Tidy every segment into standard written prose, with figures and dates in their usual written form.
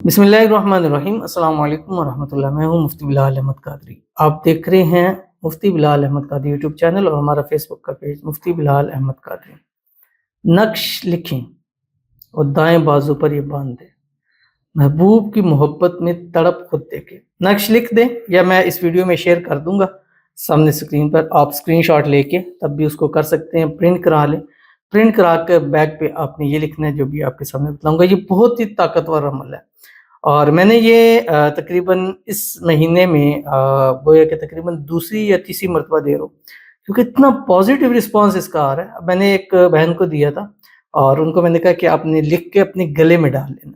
بسم اللہ الرحمن الرحیم۔ السلام علیکم ورحمۃ اللہ۔ میں ہوں مفتی بلال احمد قادری۔ آپ دیکھ رہے ہیں مفتی بلال احمد قادری یوٹیوب چینل اور ہمارا فیس بک کا پیج مفتی بلال احمد قادری۔ نقش لکھیں اور دائیں بازو پر یہ باندھ دیں، محبوب کی محبت میں تڑپ خود دیکھیں۔ نقش لکھ دیں یا میں اس ویڈیو میں شیئر کر دوں گا سامنے اسکرین پر، آپ اسکرین شاٹ لے کے تب بھی اس کو کر سکتے ہیں، پرنٹ کرا لیں۔ پرنٹ کرا کے بیک پہ آپ نے یہ لکھنا ہے جو بھی آپ کے سامنے بتاؤں گا۔ یہ بہت ہی طاقتور عمل ہے اور میں نے یہ تقریباً اس مہینے میں گویا کہ تقریباً دوسری یا تیسری مرتبہ دے رہا ہوں، کیونکہ اتنا پازیٹیو رسپانس اس کا آ رہا ہے۔ میں نے ایک بہن کو دیا تھا اور ان کو میں نے کہا کہ آپ نے لکھ کے اپنے گلے میں ڈال لینا۔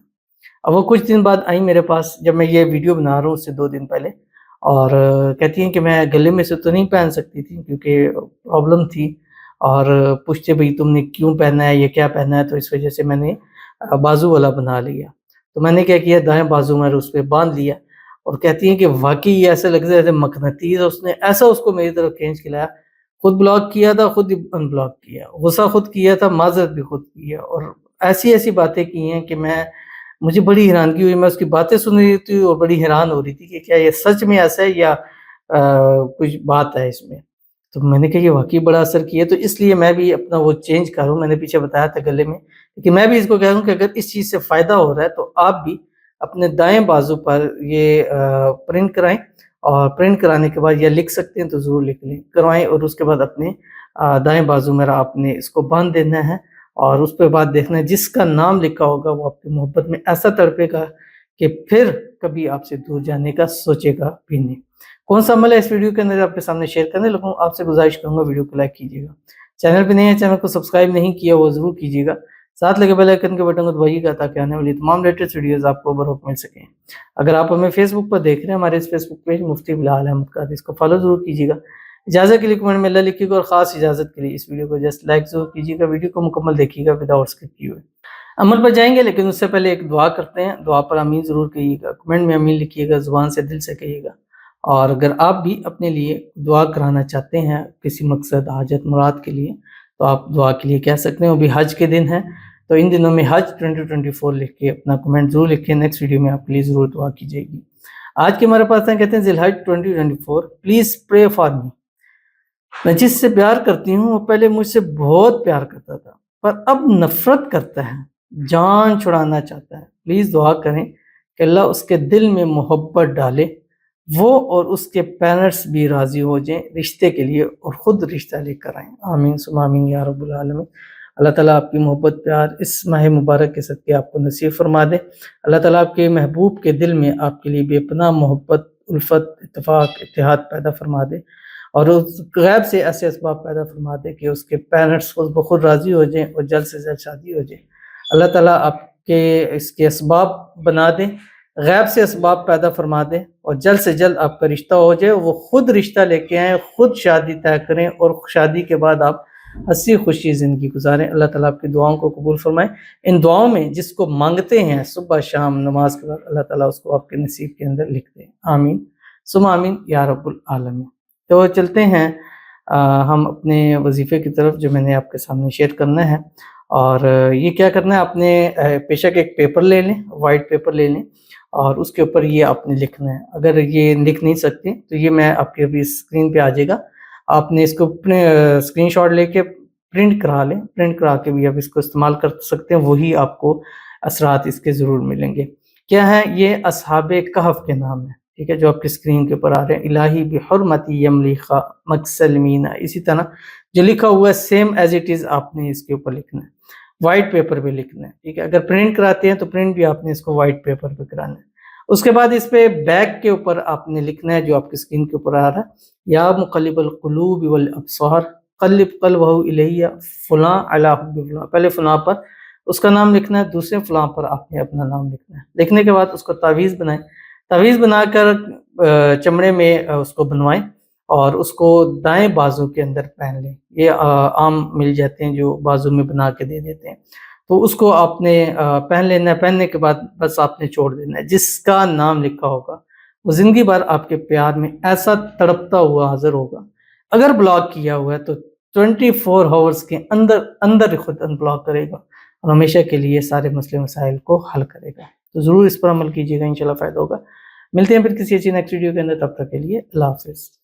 اب وہ کچھ دن بعد آئیں میرے پاس جب میں یہ ویڈیو بنا رہا ہوں اس سے 2 دن پہلے، اور کہتی ہیں کہ میں گلے میں سے تو نہیں پہن سکتی تھی کیونکہ پرابلم تھی، اور پوچھتے بھئی تم نے کیوں پہنا ہے، یہ کیا پہنا ہے، تو اس وجہ سے میں نے بازو والا بنا لیا۔ تو میں نے کیا کیا، دائیں بازو میں اس پہ باندھ لیا، اور کہتی ہیں کہ واقعی یہ ایسے لگ رہے تھے مقناطیس، اس نے ایسا اس کو میری طرف کھینچ کے لایا۔ خود بلاک کیا تھا، خود ان بلاک کیا، غصہ خود کیا تھا، معذرت بھی خود کیا، اور ایسی باتیں کی ہیں کہ مجھے بڑی حیرانگی ہوئی۔ میں اس کی باتیں سن رہی تھی اور بڑی حیران ہو رہی تھی کہ کیا یہ سچ میں ایسا ہے یا کچھ بات ہے اس میں۔ تو میں نے کہا یہ واقعی بڑا اثر کیا، تو اس لیے میں بھی اپنا وہ چینج کروں۔ میں نے پیچھے بتایا تھا گلے میں، کہ میں بھی اس کو کہہ رہا ہوں کہ اگر اس چیز سے فائدہ ہو رہا ہے تو آپ بھی اپنے دائیں بازو پر یہ پرنٹ کرائیں، اور پرنٹ کرانے کے بعد یا لکھ سکتے ہیں تو ضرور لکھ لیں، کروائیں، اور اس کے بعد اپنے دائیں بازو میں آپ نے اس کو باندھ دینا ہے، اور اس پہ بعد دیکھنا ہے جس کا نام لکھا ہوگا وہ آپ کی محبت میں ایسا تڑپے گا کہ پھر کبھی آپ سے دور جانے کا سوچے گا بھی نہیں۔ کون سا عمل ہے اس ویڈیو کے اندر آپ کے سامنے شیئر کرنے لگوں، آپ سے گزارش کروں گا ویڈیو کو لائک کیجیے گا، چینل پہ نہیں ہے چینل کو سبسکرائب نہیں کیا وہ ضرور کیجیے گا، ساتھ لگے بیل آئیکن کے بٹن کو دبائیے گا تاکہ آنے والی تمام لیٹسٹ ویڈیوز آپ کو بروقت مل سکیں۔ اگر آپ ہمیں فیس بک پر دیکھ رہے ہیں، ہمارے اس فیس بک پیج مفتی بلال احمد قادری، اس کو فالو ضرور کیجیے گا، اجازت کے لیے کمنٹ میں اللہ لکھیے گا، اور خاص اجازت کے لیے اس ویڈیو کو جسٹ لائک ضرور کیجیے گا، ویڈیو کو مکمل دیکھیے گا وداؤٹ اسکپ کیے ہوئے۔ عمل پر جائیں گے لیکن اس سے پہلے ایک دعا کرتے ہیں، دعا پر آمین ضرور کہیے گا، کمنٹ میں آمین لکھیے گا، زبان سے دل سے کہیے گا۔ اور اگر آپ بھی اپنے لیے دعا کرانا چاہتے ہیں کسی مقصد حاجت مراد کے لیے تو آپ دعا کے لیے کہہ سکتے ہیں۔ وہ بھی حج کے دن ہیں تو ان دنوں میں حج 2024 لکھ کے اپنا کمنٹ ضرور لکھیں، نیکسٹ ویڈیو میں آپ کے لیے ضرور دعا کی جائے گی۔ آج کے ہمارے پاس ہیں، کہتے ہیں ذی الحج 2024 پلیز پرے فار می۔ میں جس سے پیار کرتی ہوں وہ پہلے مجھ سے بہت پیار کرتا تھا پر اب نفرت کرتا ہے، جان چھڑانا چاہتا ہے، پلیز دعا کریں کہ اللہ اس کے دل میں محبت ڈالے، وہ اور اس کے پیرنٹس بھی راضی ہو جائیں رشتے کے لیے اور خود رشتہ لے کر آئیں۔ آمین ثم آمین یا رب العالمین۔ اللہ تعالیٰ آپ کی محبت پیار اس ماہ مبارک کے صدقے آپ کو نصیب فرما دے۔ اللہ تعالیٰ آپ کے محبوب کے دل میں آپ کے لیے بے پناہ محبت، الفت، اتفاق، اتحاد پیدا فرما دے، اور اس غیب سے ایسے اسباب پیدا فرما دے کہ اس کے پیرنٹس خود بخود راضی ہو جائیں اور جلد سے جلد شادی ہو جائے۔ اللہ تعالیٰ آپ کے اس کے اسباب بنا دے، غیب سے اسباب پیدا فرما دیں، اور جلد سے جلد آپ کا رشتہ ہو جائے، وہ خود رشتہ لے کے آئیں، خود شادی طے کریں، اور شادی کے بعد آپ ہنسی خوشی زندگی گزاریں۔ اللہ تعالیٰ آپ کی دعاؤں کو قبول فرمائے۔ ان دعاؤں میں جس کو مانگتے ہیں صبح شام نماز کے بعد، اللہ تعالیٰ اس کو آپ کے نصیب کے اندر لکھ دیں۔ آمین ثم آمین یا رب العالمین۔ تو چلتے ہیں ہم اپنے وظیفے کی طرف جو میں نے آپ کے سامنے شیئر کرنا ہے، اور یہ کیا کرنا ہے، اپنے پیشک ایک پیپر لے لیں، وائٹ پیپر لے لیں، اور اس کے اوپر یہ آپ نے لکھنا ہے۔ اگر یہ لکھ نہیں سکتے تو یہ میں آپ کے ابھی اسکرین پہ آ جائے گا، آپ نے اس کو اپنے اسکرین شاٹ لے کے پرنٹ کرا لیں، پرنٹ کرا کے بھی آپ اس کو استعمال کر سکتے ہیں، وہی آپ کو اثرات اس کے ضرور ملیں گے۔ کیا ہے یہ؟ اصحاب کہف کے نام ہے، ٹھیک ہے، جو آپ کی اسکرین کے اوپر آ رہے ہیں۔ الہی بحرمتی یملیخا مکسلمین، اسی طرح جو لکھا ہوا ہے سیم ایز اٹ از آپ نے اس کے اوپر لکھنا ہے، وائٹ پیپر پہ لکھنا ہے، ٹھیک ہے۔ اگر پرنٹ کراتے ہیں تو پرنٹ بھی آپ نے اس کو وائٹ پیپر پہ کرانا ہے۔ اس کے بعد اس پہ بیک کے اوپر آپ نے لکھنا ہے جو آپ کی اسکرین کے اوپر آ رہا ہے، یا مقلب القلوب والابصار قلب قلبہ الیہ فلاں علی حب فلاں۔ پہلے فلاں پر اس کا نام لکھنا ہے، دوسرے فلاں پر آپ نے اپنا نام لکھنا ہے۔ لکھنے کے بعد اس کو تعویذ بنائیں، تعویذ بنا کر چمڑے میں اس کو بنوائیں، اور اس کو دائیں بازو کے اندر پہن لیں۔ یہ عام مل جاتے ہیں جو بازو میں بنا کے دے دیتے ہیں، تو اس کو آپ نے پہن لینا ہے۔ پہننے کے بعد بس آپ نے چھوڑ دینا ہے، جس کا نام لکھا ہوگا وہ زندگی بھر آپ کے پیار میں ایسا تڑپتا ہوا حاضر ہوگا۔ اگر بلاک کیا ہوا ہے تو 24 آورز کے اندر خود ان بلاک کرے گا، اور ہمیشہ کے لیے سارے مسئلے مسائل کو حل کرے گا۔ تو ضرور اس پر عمل کیجیے گا، انشاءاللہ فائدہ ہوگا. ملتے ہیں پھر کسی اچھی نیکسٹ ویڈیو کے اندر، تب تک کے لیے اللہ حافظ.